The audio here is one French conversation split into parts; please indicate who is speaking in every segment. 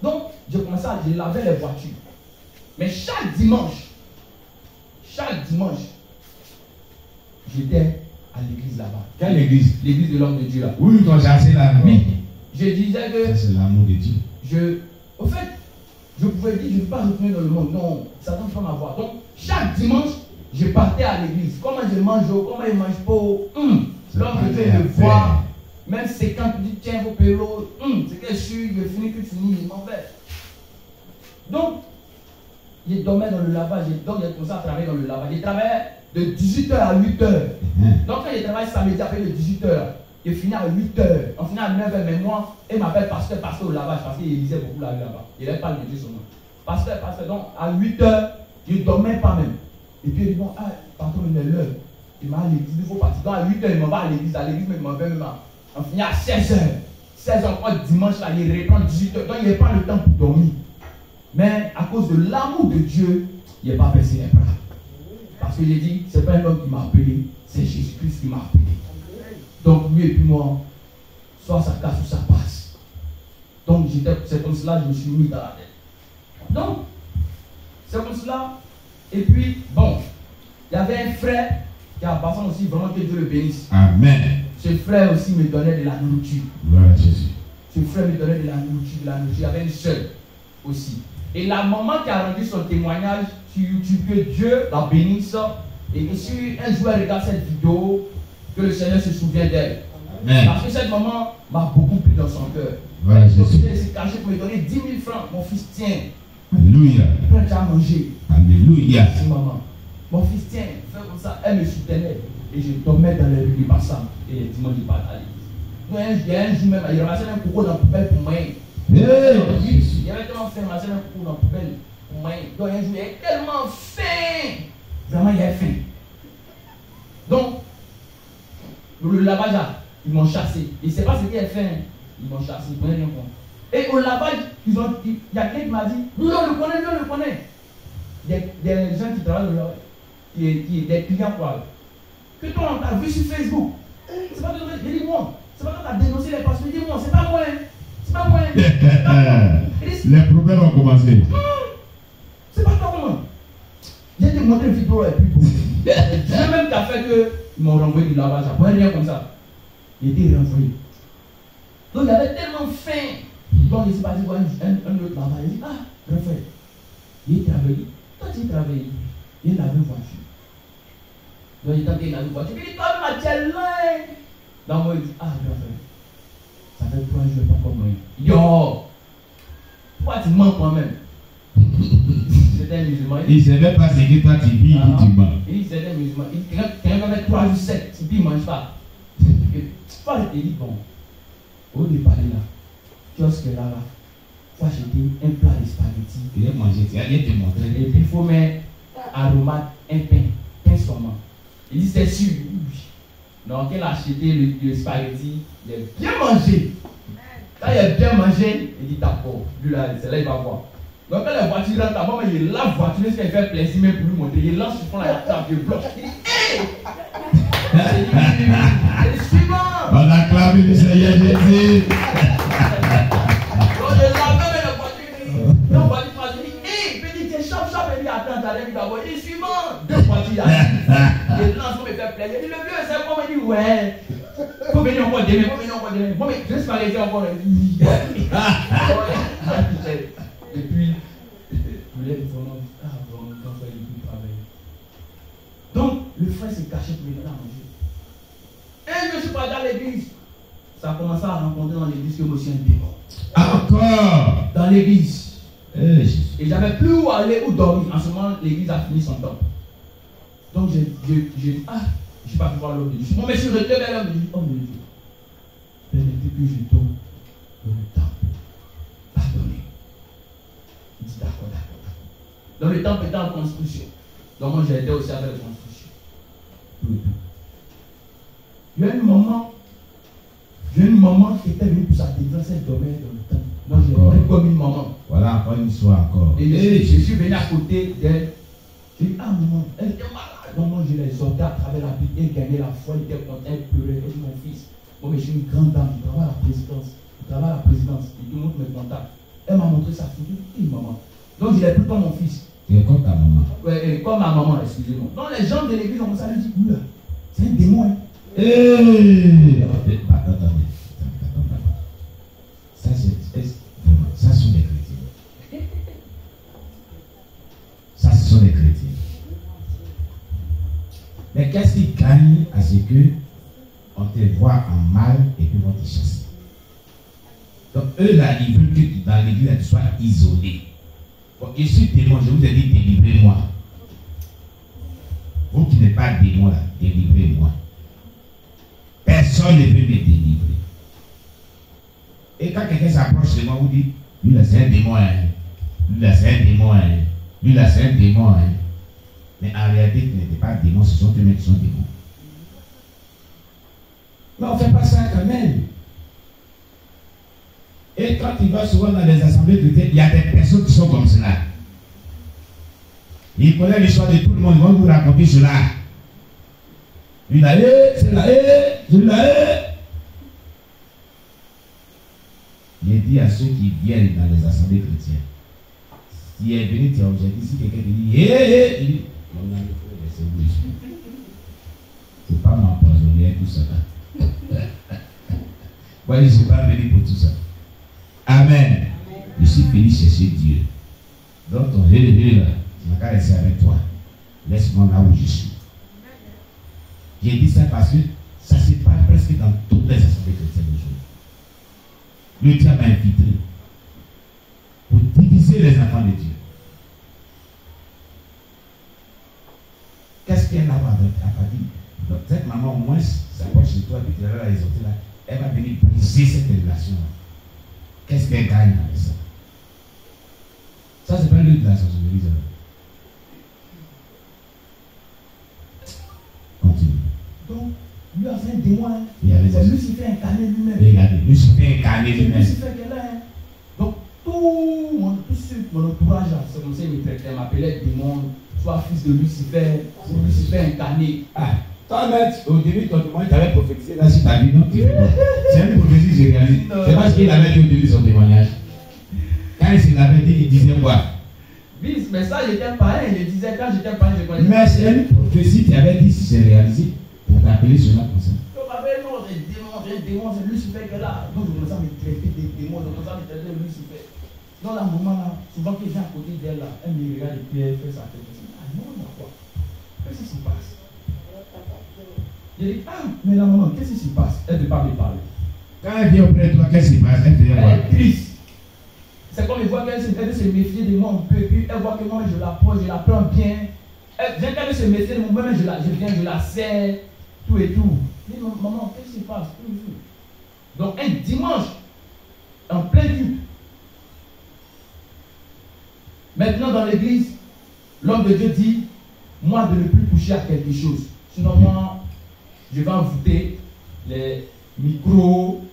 Speaker 1: Donc, j'ai commencé à laver les voitures. Mais chaque dimanche, j'étais à l'église là-bas.
Speaker 2: Quelle église?
Speaker 1: L'église de l'homme de Dieu là.
Speaker 2: Oui, ils t'ont chassé là.
Speaker 1: Oui. Je disais que.
Speaker 2: Ça, c'est l'amour de Dieu.
Speaker 1: Au fait, je pouvais dire, je ne veux pas retourner dans le monde. Non, Satan ne peut pas m'avoir. Donc, chaque dimanche, je partais à l'église. Comment je mange, comment il ne mange pas. L'homme de Dieu me voit. Même 50 dit, tiens, vos pélos. C'est que je suis, je finis que fini, il m'en fait. Donc, je dormais dans le lavage. Donc, j'ai commencé à travailler dans le lavage. Je travaillais de 18h à 8h. Donc, quand je travaille samedi, après de 18h, je finis à 8h. On finit à 9h, mais moi, il m'appelle pasteur au lavage parce qu'il lisait beaucoup la vie là-bas. Il n'avait pas le Dieu sur moi. Pasteur. Donc, à 8h, je ne dormais pas même. Et puis, il dit, bon, pardon, il est l'heure. Il m'a à l'église, il faut partir. Donc, à 8h, il m'en va à l'église. À l'église, il m'en va même. On finit à 16h. 16h, encore dimanche, là, il reprend 18h. Donc, il n'y a pas le temps pour dormir. Mais à cause de l'amour de Dieu, il n'a pas baissé les bras. Parce que j'ai dit, ce n'est pas un homme qui m'a appelé, c'est Jésus-Christ qui m'a appelé. Donc lui et puis moi, soit ça casse ou ça passe. Donc c'est comme cela que je me suis mis dans la tête. Donc, c'est comme cela. Et puis, bon, il y avait un frère qui a passé aussi, vraiment que Dieu le bénisse.
Speaker 2: Amen.
Speaker 1: Ce frère aussi me donnait de la nourriture.
Speaker 2: Gloire à Jésus.
Speaker 1: Ce frère me donnait de la nourriture, Il y avait une sœur aussi. Et la maman qui a rendu son témoignage sur YouTube, que Dieu la bénisse. Et que si un jour elle regarde cette vidéo, que le Seigneur se souvient d'elle. Parce que cette maman m'a beaucoup pris dans son cœur.
Speaker 2: Voilà,
Speaker 1: elle s'est cachée pour me donner 10 000 francs. Mon fils, tiens.
Speaker 2: Alléluia.
Speaker 1: Prends à manger.
Speaker 2: Alléluia.
Speaker 1: Merci maman. Mon fils, tiens. Fais comme ça. Elle me soutenait. Et je dormais dans les rues du Bassam. Et les dimanches, je partais à l'église. Il y a un jour même, il ramassait un coucou dans la poubelle pour moi. Il avait tellement faim, il ramassait un coucou dans la poubelle pour moi. Donc un jour, il avait tellement faim. Vraiment, il avait faim. Donc, le lavage, ils m'ont chassé. Ils ne savent pas ce qu'il a fait. Ils m'ont chassé, ils ne connaissent rien compte. Et au lavage, il y a quelqu'un qui m'a dit, nous on le connaît. Des gens qui travaillent au lavage, des clients quoi. Que toi on t'a vu sur Facebook. C'est pas toi, j'ai dit moi. C'est pas toi qui as dénoncé les pasteurs. J'ai dit moi, c'est pas moi. C'est pas moi.
Speaker 2: Les problèmes ont commencé.
Speaker 1: C'est pas toi comment. J'ai démontré une vidéo et puis j'ai même qu'à fait que ils m'ont renvoyé du lavage, après rien comme ça. Il était renvoyé. Donc il avait tellement faim. Donc il s'est passé voir un autre lavage. Il dit, Raphaël, il travaille. Toi tu travailles. Il avait une voiture. Donc il tentait, il avait une voiture. Il dit, toi tu es là. Donc moi il dit, Raphaël, ça fait 3 jours, pas comme moi. Yo, pourquoi tu mens quand-même? C'était un musulman.
Speaker 2: Il ne savait pas ce que toi tu vis, tu mens.
Speaker 1: Il c'était un musulman. Quelqu'un fait 3 jours 7, il ne mange pas. Il faut arrêter, il dit bon. Au départ là, kiosque là, il faut acheter un plat de spaghetti.
Speaker 2: Il a mangé, il a te montré.
Speaker 1: Et puis il faut mettre aromate, un pain saumon. Il dit c'est sûr. Donc il a acheté le spaghetti, il a bien mangé. Quand il a bien mangé, il dit d'accord. Lui là, c'est là il va voir. Donc quand la voiture rentre, d'abord il lave la voiture, ce qu'il fait plaisir même pour lui montrer. Il lance sur fond la table, il bloque. Il dit hey! C'est le suivant.
Speaker 2: On acclame le Seigneur Jésus.
Speaker 1: Donc il lave même la voiture. La voiture passe, il dit hey! Il dit chop, il dit attends, t'as d'abord. Il dit suivant. 2 voitures, il lance pour me faire plaisir. Il dit le vieux, c'est comment? Il dit ouais. Faut venir encore demain, Bon mais je vais aller encore. Et puis, je voulais vraiment faire du travail. Donc, le frère s'est caché pour venir à manger. Et je suis pas dans l'église. Ça a commencé à rencontrer dans l'église que je suis un démon.
Speaker 2: Encore
Speaker 1: dans l'église. Et j'avais plus où aller, où dormir. En ce moment, l'église a fini son temps. Donc, j'ai dit, je n'ai pas pu voir l'homme de Dieu. Bon, mais je suis retourné vers l'homme de Dieu. Homme de Dieu, permettez que je tombe dans le temple. Pardonnez. Il dit d'accord. Donc le temple était en construction. Donc moi j'ai aidé aussi avec la construction. Il y a une maman qui était venue pour sa défense, elle dormait dans le temple. Moi j'ai pris comme une maman.
Speaker 2: Voilà encore une histoire encore.
Speaker 1: Et je suis venu à côté d'elle. J'ai dit, maman, elle était malade. Donc moi je l'ai sortie à travers la Bible, elle gagnait la foi, elle était contente, elle pleurait, elle dit mon fils. Bon mais je suis une grande dame, je travaille à la présidence. Et tout le monde me contacte. Elle m'a montré sa photo. Oui, maman. Donc je l'ai pris comme mon fils.
Speaker 2: Tu es comme ta maman.
Speaker 1: Ouais, comme ma maman, excusez-moi. Donc les gens de l'église ont commencé à lui dire, oula, c'est un démon. Hein.
Speaker 2: Attends. Ça, ça sont des chrétiens. Ça, ce sont des chrétiens. Mais qu'est-ce qui gagne à ce que on te voit en mal et puis on te chasse? Donc, eux, là, ils veulent que dans l'église, tu sois isolé. Bon, je suis témoin, je vous ai dit, délivrez-moi. Vous qui n'êtes pas démon, là, délivrez-moi. Personne ne veut me délivrer. Et quand quelqu'un s'approche de moi, vous dites, lui là, c'est un démon, hein. Lui là, c'est un démon, hein. Lui là, c'est un démon, hein. Mais en réalité, tu n'étais pas démon, ce sont eux-mêmes qui sont démons. Mais on ne fait pas ça quand même. Et quand il va souvent dans les assemblées chrétiennes, il y a des personnes qui sont comme cela. Ils connaissent l'histoire de tout le monde, ils vont vous raconter cela. Lui là, c'est là, je là. J'ai dit à ceux qui viennent dans les assemblées chrétiennes, s'il est venu, tu as objectif, si quelqu'un te dit, il dit, mon ami, il faut laisser vous ici. Il ne faut pas m'empoisonner tout ça. Moi, je ne suis pas venu pour tout ça. Amen. Je suis venu chercher Dieu. Donc, ton là, je n'ai qu'à rester avec toi. Laisse-moi là où je suis. J'ai dit ça parce que ça se passe presque dans toutes les assemblées chrétiennes aujourd'hui. Le diable m'a infiltré pour diviser les enfants de Dieu. Qu'est-ce qu'elle a dit? Donc, cette maman, au moins, s'approche de toi, et puis elle a les autres là, elle va venir briser cette relation-là. Qu'est-ce qu'elle gagne avec ça? Ça, c'est pas le de la sorcellerie. Continue.
Speaker 1: Donc, lui a fait un démon. Hein.
Speaker 2: C'est
Speaker 1: Lucifer incarné lui-même.
Speaker 2: Regardez, Lucifer incarné lui-même.
Speaker 1: Lucifer qui est là. Hein. Donc, tout mon entourage, c'est comme ça qu'il m'appelait démon, soit fils de Lucifer, ou Lucifer incarné.
Speaker 2: Ah, toi, maître, au début, ton témoignage, tu avais prophétisé là sur ta vie, non? C'est une prophétie, j'ai réalisé. C'est parce qu'il avait dit au début son témoignage. Quand il l'avait dit, il disait quoi?
Speaker 1: Oui, mais ça, j'étais pareil. Je disais, quand j'étais pareil, je connaissais.
Speaker 2: Mais c'est une prophétie qui avait dit si c'est réalisé pour t'appeler cela comme ça.
Speaker 1: Donc, non, j'ai un démon, c'est Lucifer qui est là. Donc, je commençais à me traiter des démons, je commençais à me traiter de Lucifer. Donc, là, moment là, souvent que j'ai à côté d'elle là, elle me regarde et puis elle fait sa tête. Je dis, ah non, quoi? Qu'est-ce qui se passe? Je dis, ah, mais la maman, qu'est-ce qui se passe? Elle ne veut pas me parler.
Speaker 2: Quand elle vient auprès de toi, qu'est-ce qui se passe? Elle
Speaker 1: est triste. C'est comme elle voit qu'elle se méfier de moi un peu, et puis elle voit que moi je l'approche, je la prends bien. Dès qu'elle se méfie de moi, je viens, je la serre, tout et tout. Je dis, maman, qu'est-ce qui se passe? Donc un dimanche, en plein culte. Maintenant dans l'église, l'homme de Dieu dit, moi de ne plus toucher à quelque chose. Sinon moi, je vais envoûter les micros,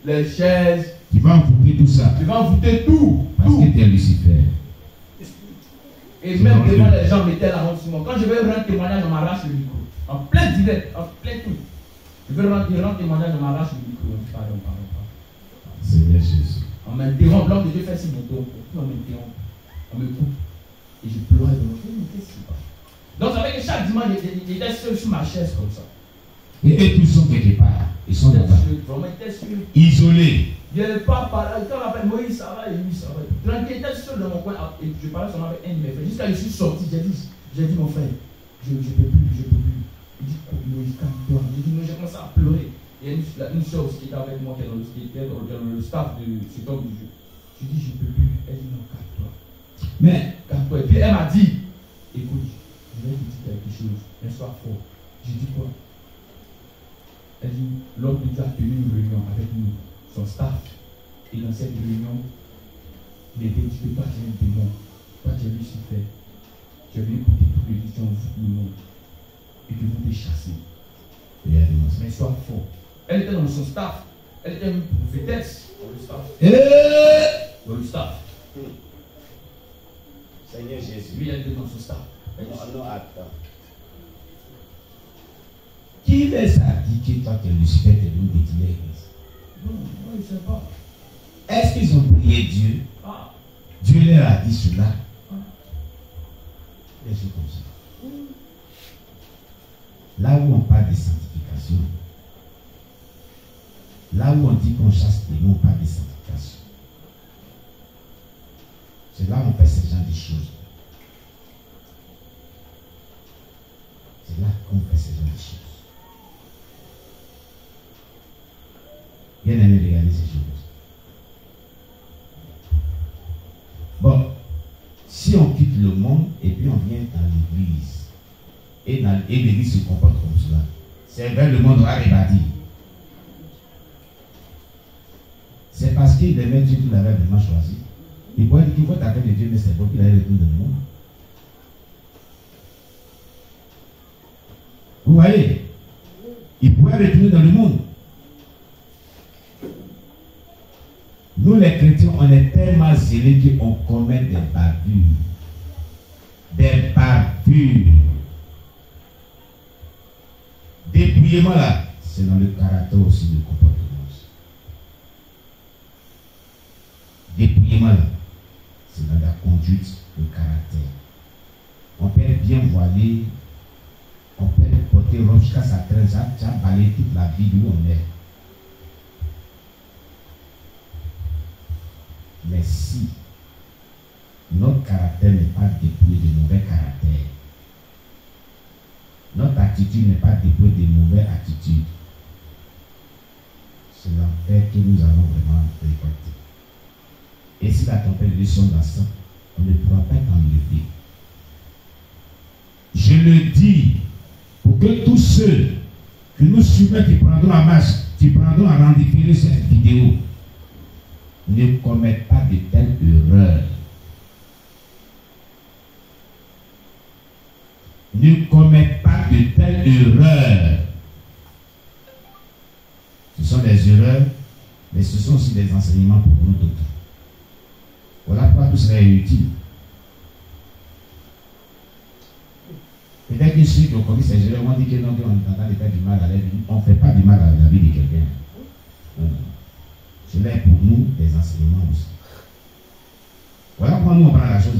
Speaker 1: les chaises.
Speaker 2: Tu vas envoûter tout ça.
Speaker 1: Tu vas envoûter tout.
Speaker 2: Parce que tu es Lucifer.
Speaker 1: Et même devant les gens mettaient la honte sur moi. Quand je vais rendre témoignage, on m'arrache le micro. En plein direct, en plein tout. Je veux rendre témoignage, on m'arrache le micro. Pardon.
Speaker 2: Seigneur Jésus.
Speaker 1: On m'interrompt, l'homme de Dieu fait si m'interrompt. On m'interrompt. On me coupe. Et je pleurais de mon mais qu'est-ce qui se passe? Donc ça fait que chaque dimanche, j'étais seul sur ma chaise comme ça.
Speaker 2: Et eux tous sont quelque part. Ils sont là-bas. Isolés.
Speaker 1: Je ne parle pas. Quand on m'appelle Moïse, ça va, et lui, ça va. Tranquille, j'étais seul dans mon coin. Et je parlais seulement avec un de mes frères. Jusqu'à ce que je suis sorti, j'ai dit mon frère, je ne peux plus. Il dit, Moïse, calme-toi. J'ai dit, non, j'ai commencé à pleurer. Il y a une soeur qui était avec moi, qui était dans le staff de cet homme du Dieu. Je dis, je ne peux plus. Elle dit, non, calme-toi. Mais, calme-toi. Et puis elle m'a dit, écoute, je vais te dire quelque chose. Un soir fort. J'ai dit quoi? Elle dit, l'homme de Dieu a tenu une réunion avec nous, son staff. Et dans cette réunion, il était dit que toi tu es un démon, toi tu es Lucifer. Tu es venu écouter toutes les questions du monde. Et que vous te chassez. Mais sois fort. Elle était dans son staff. Elle était une prophétesse dans le staff. Dans le staff.
Speaker 2: Seigneur Jésus.
Speaker 1: Oui, elle était dans son staff.
Speaker 2: Non, attends. Qui les a dit que toi, tu es Lucifer, tu es venu détruire l'église?
Speaker 1: Non, moi je ne sais pas.
Speaker 2: Est-ce qu'ils ont prié Dieu? Dieu leur a dit cela. Des choses comme ça. Là où on parle de sanctification, là où on dit qu'on chasse les mots, on parle de sanctification. C'est là où on fait ce genre de choses. C'est là qu'on fait ce genre de choses. Bien aimé, regardez ces choses. Bon, si on quitte le monde et puis on vient dans l'église, et l'église se comporte comme cela, c'est vers le monde on va rebâtir. C'est parce qu'il aimait Dieu qu'il avait vraiment choisi. Il pourrait dire qu'il faut t'appeler de Dieu, mais c'est bon qu'il allait retourner dans le monde. Vous voyez, il pourrait retourner dans le monde. Nous les chrétiens, on est tellement zélés qu'on commet des bavures. Des bavures. Dépouillement là, c'est dans le caractère aussi du comportement. Dépouillement là, c'est dans la conduite, le caractère. On peut être bien voilé, on peut porter robe jusqu'à sa traîne, ça a balayé toute la vie d'où on est. Mais si notre caractère n'est pas dépouillé de mauvais caractère, notre attitude n'est pas dépouillée de mauvaises attitudes, c'est l'enfer que nous allons vraiment récolter. Et si la tempête de son dans ça, on ne pourra pas t'enlever. Je le dis pour que tous ceux que nous suivons qui prendront en marche, qui prendront à rendre différer cette vidéo, ne commettent pas de telles erreurs. Ne commettent pas de telles erreurs. Ce sont des erreurs, mais ce sont aussi des enseignements pour nous d'autres. Voilà pourquoi tout cela est utile. Peut-être que ceux qui ont commis ces erreurs vont dire que non, on est en train de faire du mal à la vie. On ne fait pas du mal à la vie de quelqu'un. Non. Cela est pour nous des enseignements aussi. Voilà pourquoi nous on prend la chose.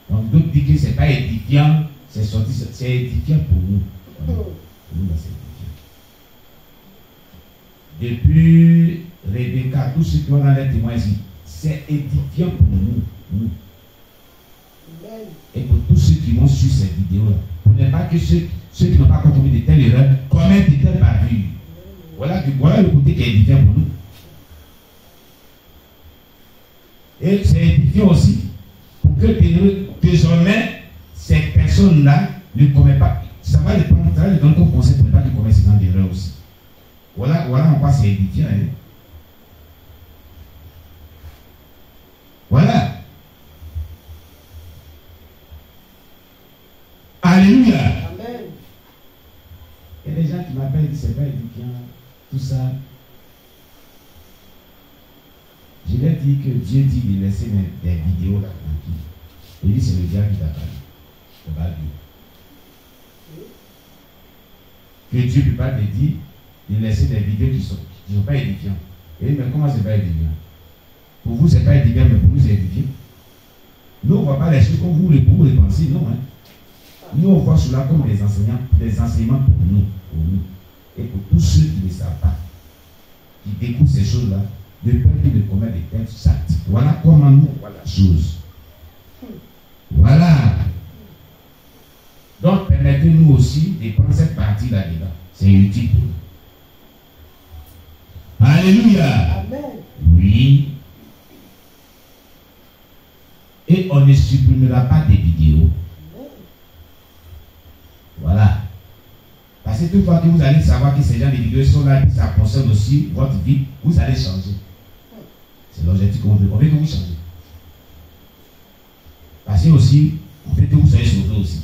Speaker 2: Donc d'autres disent que ce n'est pas édifiant, c'est sorti, c'est édifiant pour nous. Pour nous, c'est édifiant. Depuis Rebecca, tous ceux qui ont dans les témoins ici, c'est édifiant pour nous. Et pour tous ceux qui vont suivre cette vidéo-là, pour ne pas que ceux qui n'ont pas commis de telles erreurs commettent de telles bavures. Voilà le côté qui est édifiant pour nous. Et c'est édifiant aussi pour que désormais ces personnes-là ne commettent pas. Ça va les prendre, ça va les donner comme conseil pour ne pas qu'ils commettent ce genre d'erreurs aussi. Voilà en quoi c'est édifiant. Hein? Voilà. Alléluia.
Speaker 3: Amen.
Speaker 2: Il y a des gens qui m'appellent, c'est pas édifiant, tout ça. Je leur dis que Dieu dit de laisser des vidéos là tranquilles. Il dit c'est le diable qui t'a parlé. C'est pas Dieu. Que Dieu ne peut pas te dire de laisser des vidéos qui ne sont pas édifiantes. Et mais comment c'est pas édifiant? Pour vous c'est pas édifiant, mais pour nous c'est édifiant. Nous on ne voit pas les choses comme vous les pensez, non. Hein? Nous on voit cela comme des enseignements pour nous. Et pour tous ceux qui ne savent pas, qui découvrent ces choses-là, de peur qu'ils ne commettent des telles actes. Voilà comment nous voit la chose. Voilà. Donc permettez-nous aussi de prendre cette partie là-dedans. C'est utile pour nous. Alléluia.
Speaker 3: Amen.
Speaker 2: Oui. Et on ne supprimera pas des vidéos. Voilà. Parce que toute fois que vous allez savoir que ces gens de vidéos sont là, que ça concerne aussi votre vie, vous allez changer. C'est l'objectif qu'on veut. On veut que vous changez. Parce que aussi, on veut que vous soyez sauvés aussi.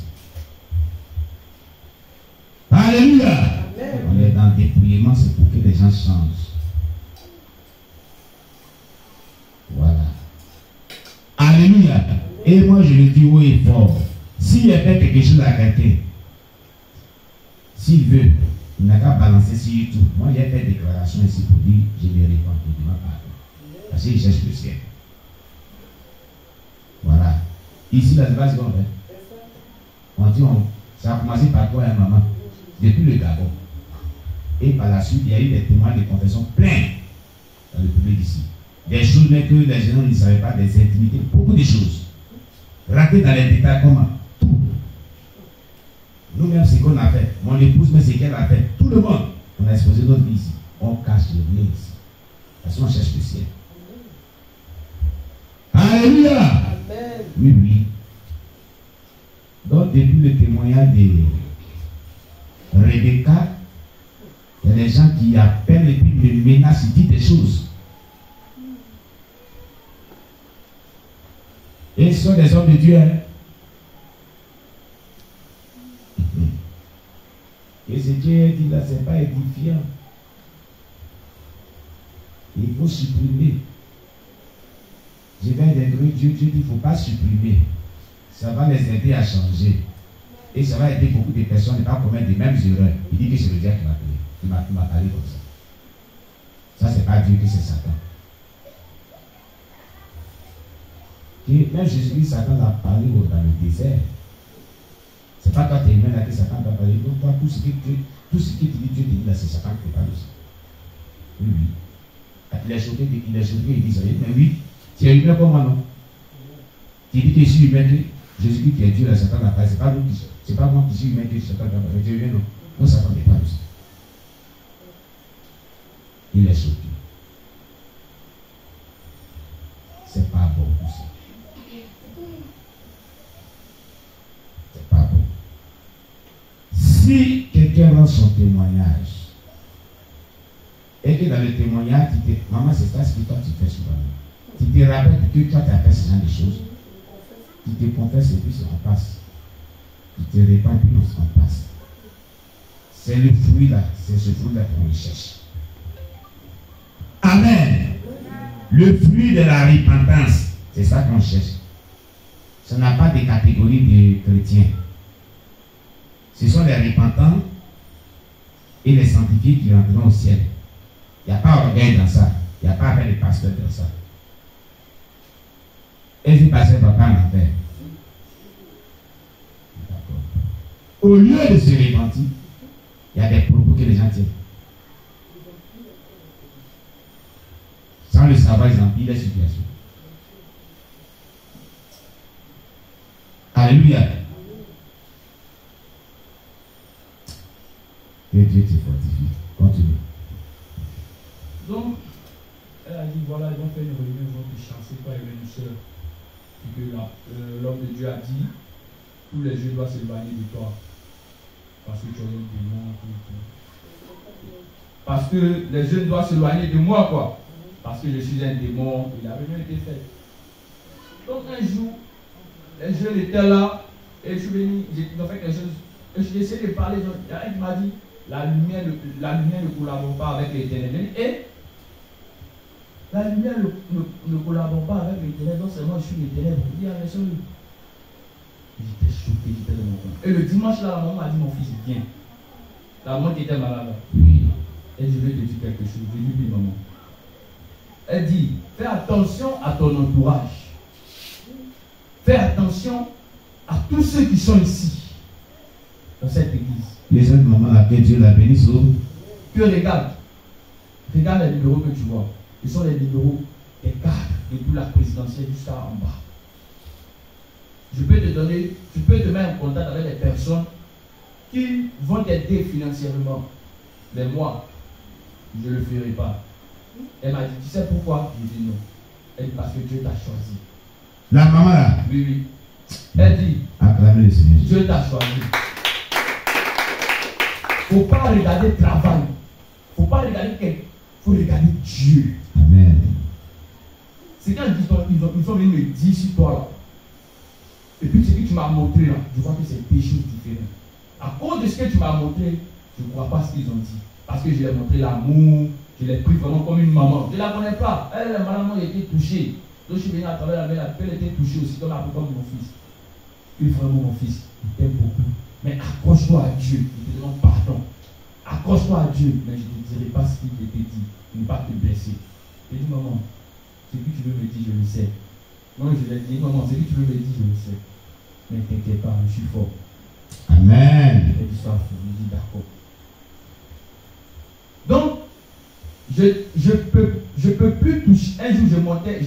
Speaker 2: Alléluia.
Speaker 3: Amen.
Speaker 2: On est dans le dépouillement, c'est pour que les gens changent. Voilà. Alléluia. Et moi je le dis haut et fort. S'il y a fait quelque chose à quelqu'un, s'il veut, Il n'a qu'à balancer sur YouTube. Moi, j'ai fait déclaration ici pour dire je me réponds, je demande pardon. Parce que je cherche le ciel. Voilà. Ici, là, c'est pas ce qu'on fait. On dit, ça a commencé par toi et maman, depuis le Gabon. Et par la suite, il y a eu des témoins de confession pleins dans le public ici. Des choses que les gens ne savaient pas, des intimités, beaucoup de choses. Rater dans les détails comment tout. Nous-mêmes, ce qu'on a fait. Mon épouse, mais ce qu'elle a fait. Tout le monde. On a exposé notre vie ici. On cache le bien ici. Parce qu'on cherche le ciel. Alléluia.
Speaker 3: Amen.
Speaker 2: Oui, oui. Donc, depuis le témoignage de Rebecca, il y a des gens qui appellent et puis me menacent, ils disent des choses. Et ce sont des hommes de Dieu. Hein? Et ce Dieu dit là, ce n'est pas édifiant. Il faut supprimer. Je vais d'être Dieu dit qu'il ne faut pas supprimer. Ça va les aider à changer. Et ça va aider beaucoup de personnes à ne pas commettre les mêmes erreurs. Il dit que c'est le diable qui m'a parlé comme ça. Ça, c'est pas Dieu que c'est Satan. Et même Jésus-Christ, Satan l'a parlé dans le désert. C'est pas toi qui es humain là que Satan t'a parlé. Donc, toi, tout ce que tu dis, Dieu te dit là, c'est Satan qui te parle aussi. Oui, oui. Quand il est choqué, il dit ça. Mais oui, tu es humain comme moi, non? Tu dis que je suis humain, que Jésus-Christ qui est Dieu, là, Satan n'a pas. C'est pas moi qui suis humain, que Satan n'a pas. Tu es humain, non? Non, Satan n'est pas aussi. Il est choqué. C'est pas bon tout ça. C'est pas bon. Si quelqu'un rend son témoignage et que dans le témoignage, tu te... Maman, c'est ça ce que toi tu fais souvent. Tu te rappelles que toi tu as fait ce genre de choses. Tu te confesses et puis on passe. Tu te répands et puis on passe. C'est le fruit là, c'est ce fruit là qu'on cherche. Amen. Le fruit de la repentance, c'est ça qu'on cherche. Ça n'a pas de catégorie de chrétiens. Ce sont les repentants et les sanctifiés qui rentreront au ciel. Il n'y a pas orgueil dans ça. Il n'y a pas avec les pasteurs dans ça. Et si pasteur va pas en enfer. Au lieu de se repentir, il y a des propos que les gens tiennent. Sans le savoir, ils empirent les situations. Alléluia. Que Dieu te fortifie. Continue.
Speaker 1: Donc, elle a dit voilà, ils vont faire une réunion, ils vont te chasser, toi et une soeur. Et que l'homme de Dieu a dit tous les jeux doivent s'éloigner de toi. Parce que tu es un démon. Parce que les jeunes doivent s'éloigner de moi, quoi. Parce que je suis un démon. Et la réunion était faite. Donc un jour, les jeunes étaient là. Et je suis venu, ils ont fait quelque chose. Et j'ai essayé de parler. Il y a un qui m'a dit la lumière ne collabore pas avec l'éternel. Et la lumière ne collabore pas avec l'éternel. Donc seulement je suis l'éternel. Il y a les choses. J'étais choqué, j'étais de mon coin. Et le dimanche là, la maman m'a dit mon fils, viens. La maman qui était malade.
Speaker 2: Oui.
Speaker 1: Et je vais te dire quelque chose. Je lui dis maman. Elle dit, fais attention à ton entourage. Fais attention à tous ceux qui sont ici, dans cette église.
Speaker 2: Les autres mamans là, que Dieu la bénisse.
Speaker 1: Que regarde les numéros que tu vois. Ce sont les numéros des cadres, depuis la présidentielle jusqu'à en bas. Je peux te mettre en contact avec les personnes qui vont t'aider financièrement. Mais moi, je ne le ferai pas. Elle m'a dit, tu sais pourquoi? Je dis non. Elle dit, parce que Dieu t'a choisi.
Speaker 2: La maman là?
Speaker 1: Oui, oui. Elle dit,
Speaker 2: acclamez le Seigneur.
Speaker 1: Dieu t'a choisi. Il ne faut pas regarder le travail. Il ne faut pas regarder quelqu'un. Il faut regarder Dieu.
Speaker 2: Amen.
Speaker 1: C'est quand ils sont venus me dire sur toi là. Et puis ce que tu m'as montré là, je vois que c'est des choses différentes. À cause de ce que tu m'as montré, je ne crois pas ce qu'ils ont dit. Parce que je leur ai montré l'amour, je l'ai pris vraiment comme une maman. Je ne la connais pas. Elle, la maman, était touchée. Donc je suis venu à travers la main, elle était touchée aussi comme mon fils. Et vraiment mon fils, il t'aime beaucoup. Mais accroche-toi à Dieu, il te demande pardon. accroche-toi à Dieu, mais je ne te dirai pas ce qu'il te dit, ne pas te blesser. J'ai dit, maman, ce que tu veux me dire, je le sais. Moi, je lui ai dit, maman, ce que tu veux me dire, je le sais. Mais t'inquiète pas, je suis fort.
Speaker 2: Amen.
Speaker 1: Elle dit, sois fou. Je dis, d'accord. Donc, je peux plus toucher. Un jour, je montais,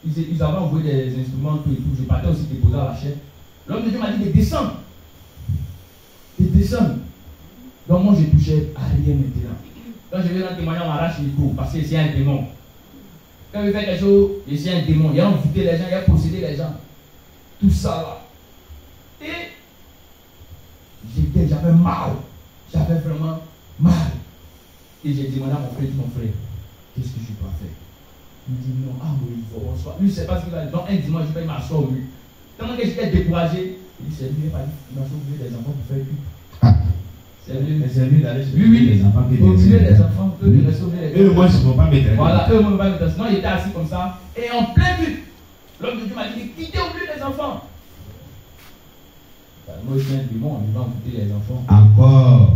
Speaker 1: ils avaient envoyé des instruments, tout et tout. Je partais aussi déposer à la chaîne. L'homme de Dieu m'a dit de descendre. De descendre. Donc, moi, je touchais à rien maintenant. Quand je vais dans le témoignage, on m'arrache les coups parce que c'est un démon. Quand il fait quelque chose, c'est un démon. Il a envoûté les gens, il a possédé les gens. Tout ça là. Et j'avais mal. J'avais vraiment mal. Et j'ai demandé à mon frère, qu'est-ce que je dois faire? Il me dit non, oui, il faut bonsoir. Lui, c'est pas ce qu'il va dire. Donc, un dimanche, je vais m'asseoir au mur. Tellement que j'étais découragé, il dit, c'est lui, il m'a sauvé les enfants pour faire tout. C'est lui d'aller chez
Speaker 2: les enfants qui
Speaker 1: au milieu des enfants, eux, de sauver les enfants.
Speaker 2: Eux, moi, je ne peux pas mettre.
Speaker 1: Voilà, eux, moi, je ne peux pas mettre. Sinon, il était assis comme ça. Et en plein but, l'homme de Dieu m'a dit, quittez au milieu des enfants. Moi, je suis un démon, il va envoûter les enfants.
Speaker 2: Encore.